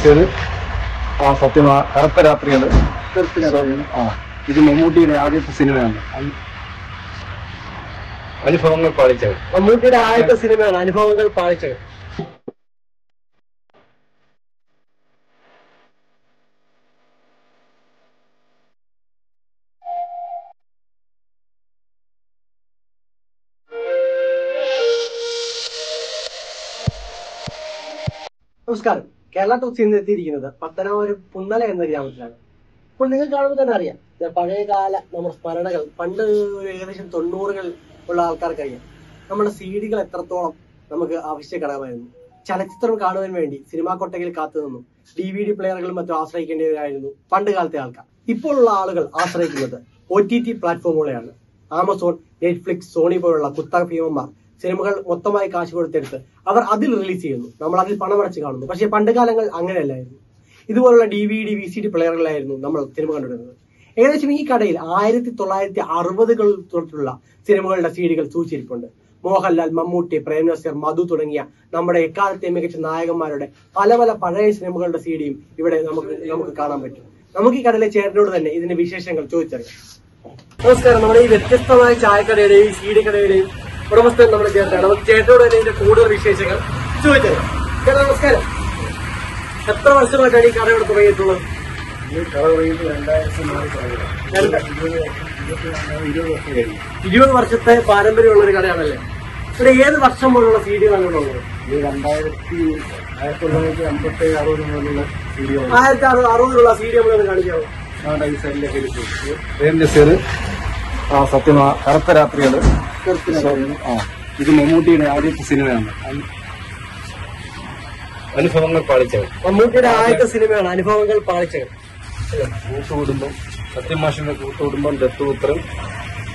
നസീർ. സത്യമാ കറുത്ത രാത്രികൾ. ഇത് മമ്മൂട്ടിയുടെ ആദ്യത്തെ സിനിമയാണ്. അനുഭവങ്ങൾ പാളിച്ചകൾ. മമ്മൂട്ടിയുടെ ആദ്യത്തെ സിനിമയാണ് അനുഭവങ്ങൾ പാളിച്ചകൾ. നമസ്കാരം. കേരള ടോക്സിൽ നിന്ന് എത്തിയിരിക്കുന്നത് പത്തനാപുരം പുന്നല എന്ന ഗ്രാമത്തിലാണ്. അപ്പോൾ നിങ്ങൾ കാണുമ്പോൾ തന്നെ അറിയാം, പഴയകാല നമ്മുടെ സ്മരണകൾ പണ്ട് ഒരു ഏകദേശം 90കളിൽ ഉള്ള ആൾക്കാർക്കറിയാം നമ്മുടെ CD-കൾ എത്രത്തോളം നമുക്ക് ആവശ്യഘടകമായിരുന്നു. ചലച്ചിത്രം കാണുവാൻ വേണ്ടി സിനിമാ കൊട്ടകയിൽ കാത്തുനിന്നും DVD പ്ലെയറുകളും മറ്റും ആശ്രയിക്കേണ്ടവരായിരുന്നു പണ്ട് കാലത്തെ ആൾക്കാർ. ഇപ്പോഴുള്ള ആളുകൾ ആശ്രയിക്കുന്നത് OTT പ്ലാറ്റ്ഫോമുകളെയാണ്. ആമസോൺ, നെറ്റ്ഫ്ലിക്സ്, സോണി പോലുള്ള കുത്തക ഭീമന്മാർ സിനിമകൾ മൊത്തമായി കാശ് കൊടുത്തെടുത്ത് അവർ അതിൽ റിലീസ് ചെയ്യുന്നു. നമ്മൾ അതിൽ പണമടച്ച് കാണുന്നു. പക്ഷേ പണ്ട് കാലങ്ങൾ അങ്ങനെയല്ലായിരുന്നു. ഇതുപോലുള്ള DVD, VCD പ്ലെയറുകളായിരുന്നു നമ്മൾ സിനിമ കണ്ടുവരുന്നത്. ഏകദേശം ഈ കടയിൽ 1960കളിൽ തൊട്ടുള്ള സിനിമകളുടെ CD-കൾ സൂക്ഷിച്ചിരിപ്പുണ്ട്. മോഹൻലാൽ, മമ്മൂട്ടി, പ്രേം നസീർ, മധു തുടങ്ങിയ നമ്മുടെ എക്കാലത്തെ മികച്ച നായകന്മാരുടെ പല പല പഴയ സിനിമകളുടെ CD-യും ഇവിടെ നമുക്ക് കാണാൻ പറ്റും. നമുക്ക് ഈ കടയിലെ ചേട്ടനോട് തന്നെ ഇതിന്റെ വിശേഷങ്ങൾ ചോദിച്ചറിയാം. നമസ്കാരം. നമ്മുടെ ഈ വ്യത്യസ്തമായ ചായക്കടയുടെയും CD കടയുടെയും ഉടമസ്ഥൻ നമ്മുടെ ചേട്ടനാണ്. നമുക്ക് ചേട്ടനോട് തന്നെ ഇതിന്റെ കൂടുതൽ വിശേഷങ്ങൾ ചോദിച്ചറിയാം. ചേട്ടാ നമസ്കാരം. എത്ര വർഷമായിട്ടാണ് ഈ കട ഇവിടെ തുടങ്ങിയിട്ടുള്ളത്? ഈ കട തുടങ്ങിയിട്ട് 20 വർഷത്തെ പാരമ്പര്യമുള്ള ഒരു കടയാണല്ലേ? ഇവിടെ ഏത് വർഷം മുതലുള്ള CD-കളാണ് ഇവിടെ ഉള്ളത്? ഈ 1957-60 മുതലുള്ള CD-കൾ. 1960 CD നമ്മളൊന്ന് കാണിക്കാമോ? ഈ സൈഡിലേക്ക് പ്രേം നസീർ. സത്യമാ കറുത്ത രാത്രികൾ. ഇത് മമ്മൂട്ടിയുടെ ആദ്യത്തെ സിനിമയാണ്. അനുഭവങ്ങൾ പാളിച്ചകൾ. മമ്മൂട്ടിയുടെ ആദ്യത്തെ സിനിമയാണ് അനുഭവങ്ങൾ പാളിച്ചകൾ. കൂട്ടുകുടുംബം, സത്യമാഷിന്റെ കൂട്ടുകുടുംബം, ദത്തുപുത്രൻ,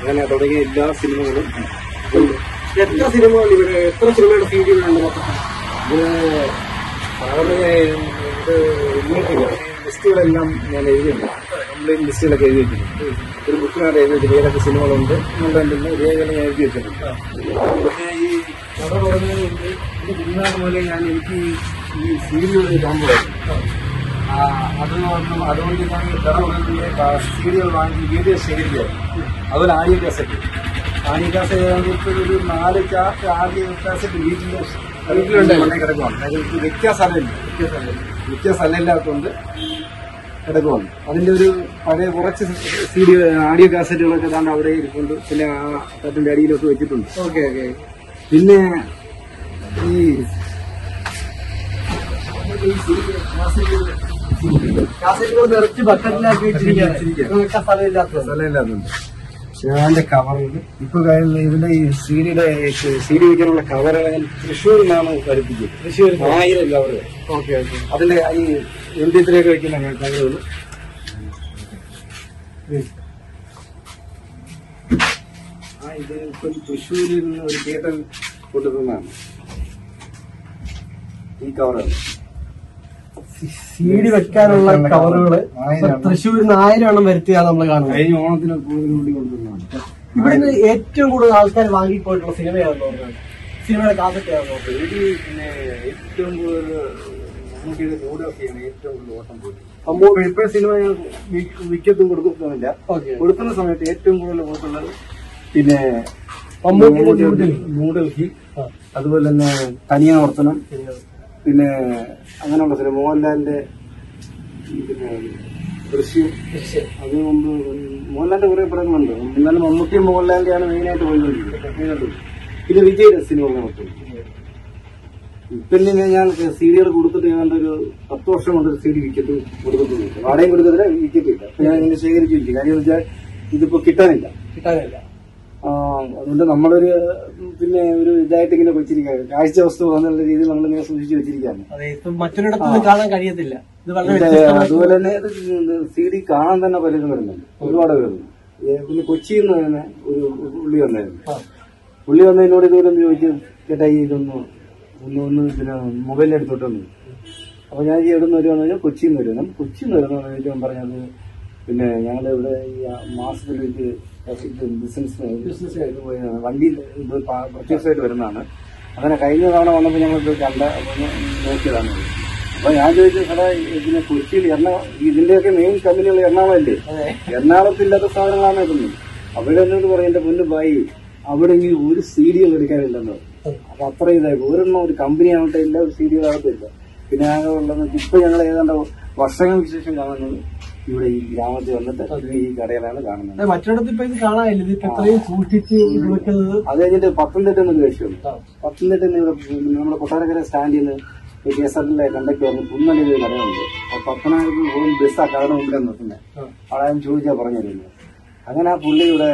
അങ്ങനെ തുടങ്ങിയ എല്ലാ സിനിമകളും. എത്ര സിനിമകൾ ഇവിടെ, എത്ര സിനിമയുടെ CD-കളുണ്ട് മൊത്തത്തിൽ? ലിസ്റ്റുകളെല്ലാം ഞാൻ എഴുതിയിട്ടുണ്ട്. കംപ്ലീറ്റ് ലിസ്റ്റുകളൊക്കെ എഴുതി വെച്ചിട്ടുണ്ട്. ഒരു ബുക്കിനകത്ത് എഴുതി വെച്ചിട്ട് ഏതൊക്കെ സിനിമകളുണ്ട് എന്നുള്ളതിന്റെ രേഖകൾ ഞാൻ എഴുതി വെച്ചിട്ടുണ്ട്. പക്ഷേ ഈ കട തുടങ്ങുന്നതിന് മുമ്പ് ഇത് കുഞ്ഞാട് പോലെ എനിക്ക് ഈ CD-കൾ കാണുമ്പോഴായിരുന്നു. അതുകൊണ്ട് ഞാൻ ഈ കട തുടങ്ങുന്നതിന്റെ CD-കൾ വാങ്ങി വീഡിയോ ശേഖരിക്കുകയായിരുന്നു. അതുപോലെ ആഡിയോ കാസറ്റ് ഒരു 4 ആഡിയോ കാസറ്റ് വീട്ടിലുണ്ടായി കിടക്കുവാണ്. മിക്ക സ്ഥലമില്ലാത്തതുകൊണ്ട് കിടക്കുവാണ്. അതിന്റെ ഒരു പഴയ കുറച്ച് CD ആഡിയോ കാസറ്റുകളൊക്കെ താണ്ട് അവിടെ ഇരിപ്പുണ്ട്. പിന്നെ ആ തട്ടിന്റെ അടിയിലൊക്കെ വെച്ചിട്ടുണ്ട്. ഓക്കെ. പിന്നെ ഈ കാസറ്റുകൾ നിറച്ച് ബക്കറ്റിലാക്കി വെച്ചിരിക്കുകയാണ്. സ്ഥലമില്ലാത്തതുണ്ട്. അതിന്റെ കവറുണ്ട്. ഇപ്പൊ ഇതിന്റെ ഈ CD വയ്ക്കാനുള്ള കവറുകൾ തൃശ്ശൂരിൽ നിന്നാണ് വരുത്തിച്ചത്. തൃശ്ശൂർ 1000 കവറുകൾ. ഓക്കെ. അതിന്റെ ഈ MP3 വയ്ക്കുന്ന കവറുകൾ. ഇത് ഇപ്പൊ തൃശ്ശൂരിൽ നിന്ന് ഒരു ചേട്ടൻ കൊണ്ടുവന്നതാണ് ഈ കവറുകൾ. CD വെക്കാനുള്ള കവറുകള് തൃശ്ശൂരിൽ നിന്ന് 1000 എണ്ണം വരുത്തിയാണ് നമ്മൾ കാണുന്നത്. കഴിഞ്ഞ ഓണത്തിന് കൂടുതൽ വേണ്ടി കൊണ്ടുവന്നതാണ്. ഇവിടുന്ന് ഏറ്റവും കൂടുതൽ ആൾക്കാർ വാങ്ങിപ്പോയിട്ടുള്ള സിനിമയാണെന്ന് പറഞ്ഞത്, സിനിമയുടെ കാസറ്റ് ആണെന്ന് പറഞ്ഞത്. പിന്നെ ഏറ്റവും കൂടുതൽ മമ്മൂട്ടിയുടെ കൂടെയൊക്കെയാണ് ഏറ്റവും കൂടുതൽ ഓട്ടം പോയി. ഇപ്പോഴും സിനിമ വിക്കത്തും കൊടുക്കുന്നില്ല. കൊടുക്കുന്ന സമയത്ത് ഏറ്റവും കൂടുതൽ ഓട്ടുള്ളത് പിന്നെ ന്യൂഡൽഹി, അതുപോലെ തന്നെ തനിയാവർത്തനം, പിന്നെ അങ്ങനെയുള്ള സിനിമ മോഹൻലാലിന്റെ പിന്നെ ദൃശ്യം. അതിനു മുമ്പ് മോഹൻലാലിന്റെ കുറെ പടങ്ങളുണ്ട്. എന്നാലും മമ്മൂട്ടിയും മോഹൻലാലിന്റെയാണ് മെയിനായിട്ട് പോയിക്കൊണ്ടിരിക്കുന്നത്. പിന്നെ വിജയുടെ സിനിമകൾ മൊത്തം. പിന്നെ ഞാൻ CD-കൾ കൊടുത്തിട്ട് ഏതാണ്ട് ഒരു 10 വർഷം കൊണ്ട് ഒരു CD വിക്കറ്റ് കൊടുക്കുന്നില്ല. വാടകയും കൊടുക്കത്തില്ല, വിക്കറ്റില്ല. അപ്പൊ ഞാൻ ഇങ്ങനെ ശേഖരിച്ചിരിക്കും. കാര്യം എന്ന് വെച്ചാൽ ഇതിപ്പോ കിട്ടാനില്ല. അതുകൊണ്ട് നമ്മളൊരു പിന്നെ ഒരു ഇതായിട്ട് ഇങ്ങനെ വെച്ചിരിക്കുകയാണ്. കാഴ്ച വസ്തു എന്നുള്ള രീതിയിൽ നമ്മളിങ്ങനെ സൂക്ഷിച്ചു വെച്ചിരിക്കുകയാണ്. മറ്റൊരിടത്തൊന്നും കാണാൻ കഴിയത്തില്ല. അതുപോലെ തന്നെ CD കാണാൻ തന്നെ പലരും വരുന്നുണ്ട്, ഒരുപാട് വരുന്നു. പിന്നെ കൊച്ചിയിൽ നിന്ന് തന്നെ ഒരു പുള്ളി വന്നായിരുന്നു. പുള്ളി വന്നതിനോട് ഇതുപോലെ ചോദിച്ചു, ചേട്ടാ ഇതൊന്ന് പിന്നെ മൊബൈലിൽ എടുത്തോട്ട് വന്നു. അപ്പൊ ഞാൻ എവിടെ നിന്ന് വരുവാന്ന് പറഞ്ഞാൽ കൊച്ചിയിൽ നിന്ന് വരുന്നു. കൊച്ചിയിൽ നിന്ന് വരുന്ന ചോദിച്ചാൽ പറഞ്ഞത് പിന്നെ ഞങ്ങൾ ഇവിടെ ഈ മാസത്തിലേക്ക് ബിസിനസ്സിനായിട്ട് പോയി വണ്ടിയിൽ ഇത് പർച്ചേസായിട്ട് വരുന്നതാണ്. അങ്ങനെ കഴിഞ്ഞ തവണ വന്നപ്പോൾ ഞങ്ങൾ നോക്കിയതാണ്. അപ്പൊ ഞാൻ ചോദിച്ചു സാറേ ഇതിനെ കൊച്ചിയിൽ ഇതിന്റെയൊക്കെ മെയിൻ കമ്പനികൾ എറണാകുളമല്ലേ, എറണാകുളത്തില്ലാത്ത സാധനങ്ങളാണ് ഇതൊന്നും. അവിടെ എന്നോട് പറയും എന്റെ പൊന്നു ബായി അവിടെ ഇങ്ങനെ ഒരു സീഡികൾ എടുക്കാനില്ലെന്നോ. അപ്പൊ അത്ര ഇതായി ഒരെണ്ണം ഒരു കമ്പനി ആവട്ടെ ഇല്ല, ഒരു സീഡികളാകത്തില്ല. പിന്നെ ആകെ ഉള്ളത് ഇപ്പൊ ഞങ്ങൾ ഏതാണ്ട് വർഷങ്ങൾക്ക് ശേഷം കാണുന്നത് ഇവിടെ ഈ ഗ്രാമത്തിൽ വന്നിട്ട് ഈ കടയിലാണ് കാണുന്നത്. മറ്റിടത്ത് ഇപ്പൊ ഇത് കാണാനില്ല, ഇതിപ്പോ ഇത്രയും സൂക്ഷിച്ച് വെക്കുന്നത്. അത് കഴിഞ്ഞിട്ട് പത്തനംതിട്ട എന്നൊരു വിഷയമുണ്ട്. പത്തനംതിട്ട നമ്മുടെ കൊട്ടാരക്കര സ്റ്റാൻഡിൽ നിന്ന് KSRTലെ കണ്ടക്ടർ പറഞ്ഞു പുന്നലയിൽ ഒരു കടയുണ്ട്, പത്തനായിരത്തിൽ പോകും ബസ് ആ കടയുടെ മുമ്പിലാണ് നിർത്തുന്നത്. അവിടെ ഞാൻ ചോദിച്ചാ പറഞ്ഞിരുന്നത്. അങ്ങനെ ആ പുള്ളി ഇവിടെ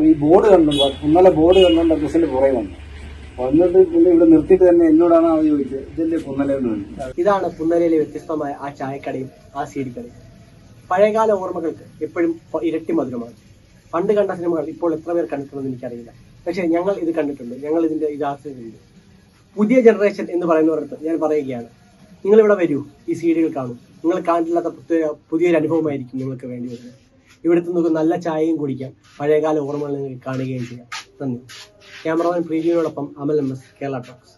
ഈ ബോർഡ് കണ്ടു, പുന്നല ബോർഡ് കണ്ടുകൊണ്ട് ബസ്സിന്റെ പുറകെ വന്നിട്ട് പുള്ളി ഇവിടെ നിർത്തിയിട്ട് തന്നെ എന്നോടാണ് അത് ചോദിച്ചത്, ഇതിന്റെ പുന്നലയെന്ന് പറഞ്ഞു. ഇതാണ് പുന്നലയിലെ വ്യത്യസ്തമായ ആ ചായക്കടയും ആ സീഡിക്കടയും. പഴയകാല ഓർമ്മകൾക്ക് എപ്പോഴും ഇരട്ടി മധുരമാണ്. പണ്ട് കണ്ട സിനിമകൾ ഇപ്പോൾ എത്ര പേർ കണ്ടിട്ടുണ്ടെന്ന് എനിക്കറിയില്ല, പക്ഷെ ഞങ്ങൾ ഇത് കണ്ടിട്ടുണ്ട്, ഞങ്ങൾ ഇതിന്റെ ഇത് ആസ്വദിച്ചിട്ടുണ്ട്. പുതിയ ജനറേഷൻ എന്ന് പറയുന്നവർക്ക് ഞാൻ പറയുകയാണ്, നിങ്ങളിവിടെ വരൂ, ഈ സീഡികൾ കാണൂ. നിങ്ങൾ കാണില്ലാത്ത പുതിയൊരു അനുഭവമായിരിക്കും നിങ്ങൾക്ക് വേണ്ടി വരുന്നത്. ഇവിടുത്തെ നമുക്ക് നല്ല ചായയും കുടിക്കാം, പഴയകാല ഓർമ്മകൾ നിങ്ങൾക്ക് കാണുകയും ചെയ്യാം. നന്ദി. ക്യാമറമാൻ പ്രീതിയോടൊപ്പം അമൽ MS, കേരള ടോക്സ്.